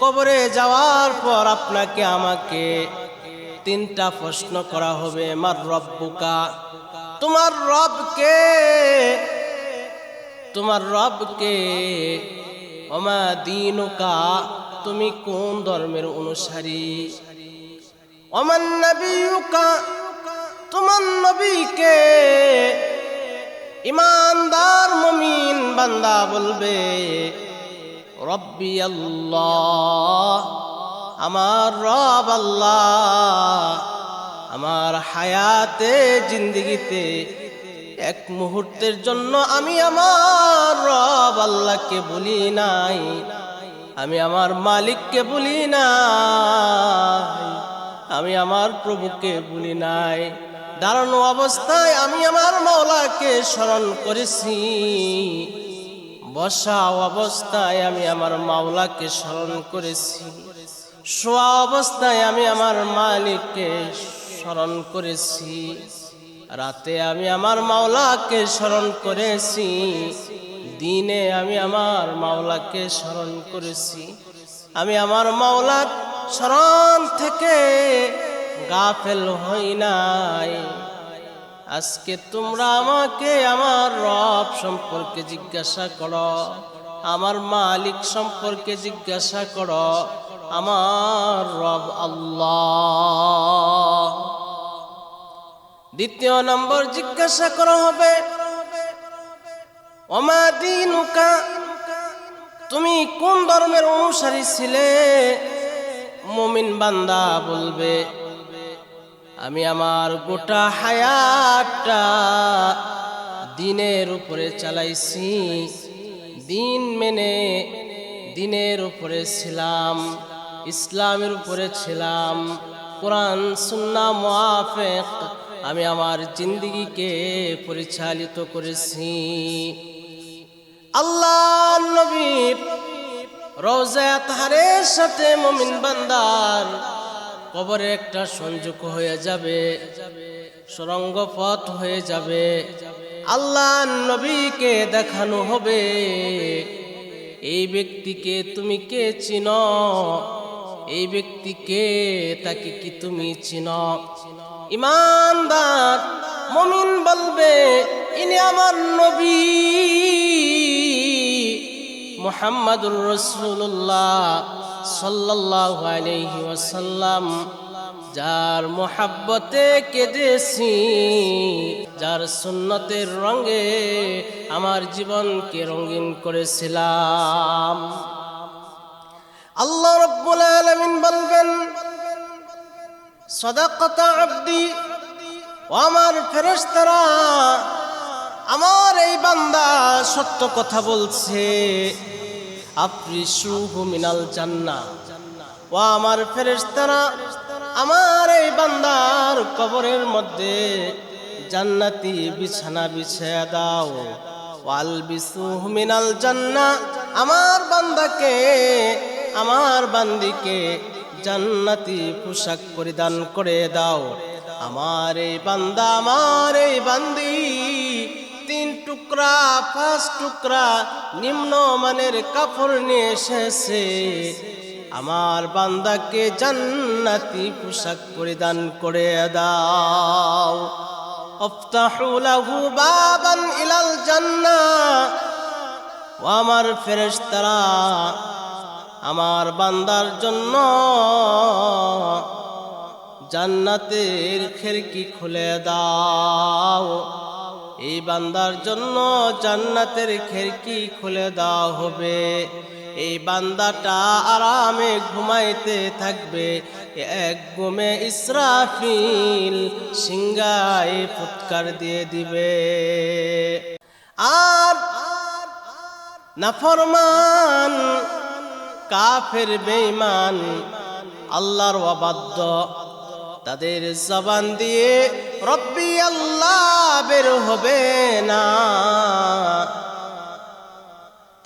কবরে যাওয়ার পর আপনাকে আমাকে তিনটা প্রশ্ন করা হবে। মার রব্বুকা, তোমার রবকে, তোমার রবকে। ওমা দীনুকা, তুমি কোন ধর্মের অনুসারী। ওমান নবিয়ুকা, তোমার নবীকে। ইমানদার মুমিন বান্দা বলবে রব্বি আল্লাহ, আমার রব আল্লাহ। আমার হায়াতে জিন্দেগিতে এক মুহূর্তের জন্য আমি আমার রব আল্লাহকে ভুলি নাই, আমি আমার মালিককে ভুলি নাই, আমি আমার প্রভুকে ভুলি নাই। দাঁড়ানো অবস্থায় আমি আমার মাওলাকে স্মরণ করেছি, বসা অবস্থায় আমি আমার মাওলাকে স্মরণ করেছি, শোয়া অবস্থায় আমি আমার মালিককে স্মরণ করেছি, রাতে আমি আমার মাওলাকে স্মরণ করেছি, দিনে আমি আমার মাওলাকে স্মরণ করেছি। আমি আমার মাওলার স্মরণ থেকে গাফেল হই নাই। আজকে তোমরা আমাকে আমার রব সম্পর্কে জিজ্ঞাসা করো, আমার মালিক সম্পর্কে জিজ্ঞাসা করো। আমার রব আল্লাহ। দ্বিতীয় নম্বর জিজ্ঞাসা করা হবে ওমা দীনুকা, তুমি কোন ধর্মের অনুসারী ছিলে। মুমিন বান্দা বলবে আমি আমার গোটা হায়াতটা দিনের উপরে চালাইছি, দিন মেনে দিনের উপরে ছিলাম, ইসলামের উপরে ছিলাম, কোরআন সুন্নাহ মুআফিক আমি আমার জিন্দেগিকে পরিচালিত করেছি। আল্লাহ নবীর রওজা তাহারের সাথে মুমিন বান্দার কবরে একটা সংযোগ হয়ে যাবে, সুড়ঙ্গ পথ হয়ে যাবে। আল্লাহ নবীকে দেখানো হবে এই ব্যক্তিকে তুমি কে চিনো, এই ব্যক্তিকে, তাকে কি তুমি চিনো। ইমানদার মুমিন বলবে ইনি আমার নবী মুহাম্মাদুর রাসূলুল্লাহ সাল্লাল্লাহু আলাইহি ওয়াসাল্লাম, যার মোহাব্বতে কেঁদেছি, যার সুন্নতের রঙে আমার জীবনকে রঙিন করেছিলাম। আল্লাহ রাব্বুল আলামিন বলবেন সাদাকাতা আবদি, ও আমার ফেরেশতারা, আমার এই বান্দা সত্য কথা বলছে। আফরিশুহু মিনাল জান্নাহ, ও আমার ফেরেশতারা, আমার এই বান্দার কবরের মধ্যে জান্নাতি বিছানা বিছিয়ে দাও। ওয়ালবিসুহু মিনাল জান্নাহ, আমার বান্দাকে, আমার বান্দিকে জান্নাতি পোশাক পরিধান করে দাও। আমার এই বান্দা, আমার এই বান্দি 3 টুকরা 5 টুকরা নিম্ন মানের কাপড় নিয়ে এসেছে, আমার বান্দাকে জান্নাতি পোশাক পরিধান করে দাও। আফতাহু লাহু বাবান ইলাল জান্নাহ, ও আমার ফেরেশতারা, আমার বান্দার জন্য জান্নাতের খিড়কি খুলে দাও। এই বান্দার জন্য জান্নাতের খিড়কি খুলে দেওয়া হবে। এই বান্দাটা আরামে ঘুমাইতে থাকবে, এক ঘুমে ইসরাফিল সিংহায় ফুৎকার দিয়ে দিবে। আর নাফরমান কাফের বেঈমান আল্লাহর অবাধ্য, তাদের জবান দিয়ে রব্বি আল্লাহ বের হবে না,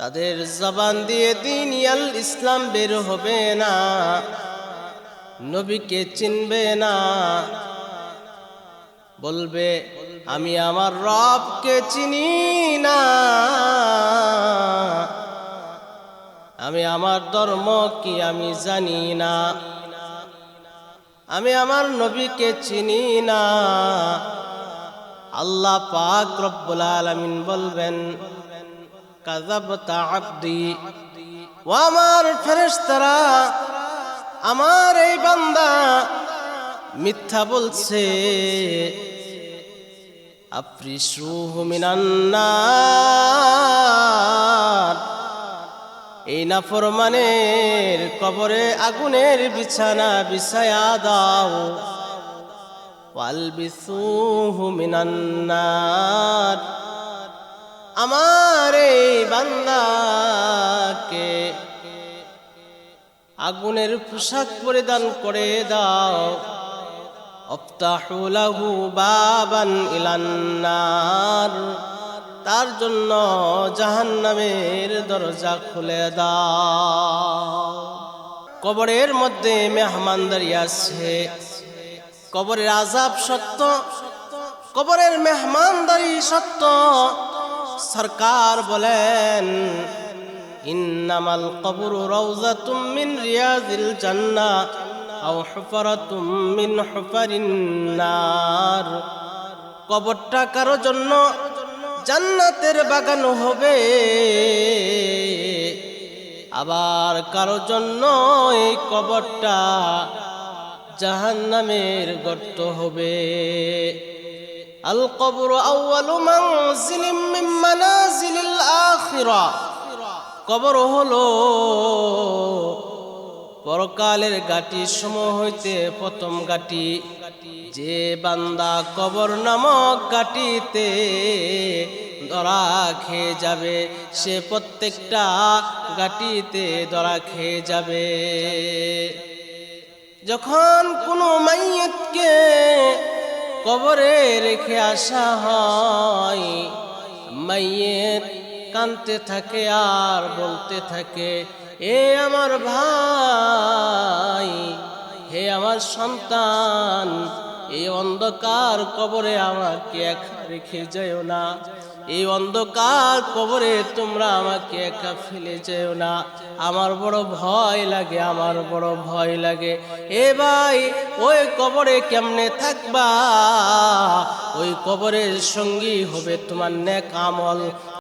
তাদের জবান দিয়ে দিনিয়াল ইসলাম বের হবে না, নবীকে চিনবে না। বলবে আমি আমার রবকে চিনি না, আমি আমার ধর্ম কি আমি জানি না, আমি আমার নবীকে চিনি না। আল্লাহ পাক রব্বুল আলামিন বলবেন, কাযাবতা আবদি, ও আমার ফেরেশতারা, আমার এই বান্দা মিথ্যা বলছে। আফরিসুহু মিনান নার, এই নাফরমানের কবরে আগুনের বিছানা বিছায়া দাও। ওয়ালবিসুহু মিনান নার, আমার এই বান্দাকে আগুনের পোশাক পরিধান করে দাও। আফতাহু লাহু বাবান ইলান নার, তার জন্য জাহান্নামের দরজা খুলে দাও। কবরের মধ্যে মেহমানদারি আছে, কবরের আযাব সত্য, কবরের মেহমানদারি সত্য। সরকার বলেন, ইন্নামাল কবরু রাউযাতুম মিন রিয়াজিল জান্নাহ আও হুফরাতুম মিন হুফারিন নার। কবরটা কারো জন্য জান্নাতের বাগান হবে, আবার কারো জন্য এই কবরটা জাহান্নামের গর্ত হবে। আল কবরু আউয়ালু মানজিলিম মিন মানাজিলিল আখিরাহ, কবর হলো পরকালের গাটি সমূহ হইতে প্রথম গাটি। যে বান্দা কবর নামক গাটিতে ধরা খেয়ে যাবে, সে প্রত্যেকটা গাটিতে ধরা খেয়ে যাবে। যখন কোনো মাইয়িতকে কবরে রেখে আসা হয়, মাইয়িত কাঁদতে থাকে আর বলতে থাকে, এ আমার ভাই, হে আমার সন্তান, এই অন্ধকার কবরে আমাকে একা রেখে যেও না, এই অন্ধকার কবরে তোমরা আমাকে একা ফেলে যেও না, আমার বড় ভয় লাগে, আমার বড় ভয় লাগে। এ ভাই, ওই কবরে কেমনে থাকবা? ওই কবরের সঙ্গী হবে তোমার নেক আমল।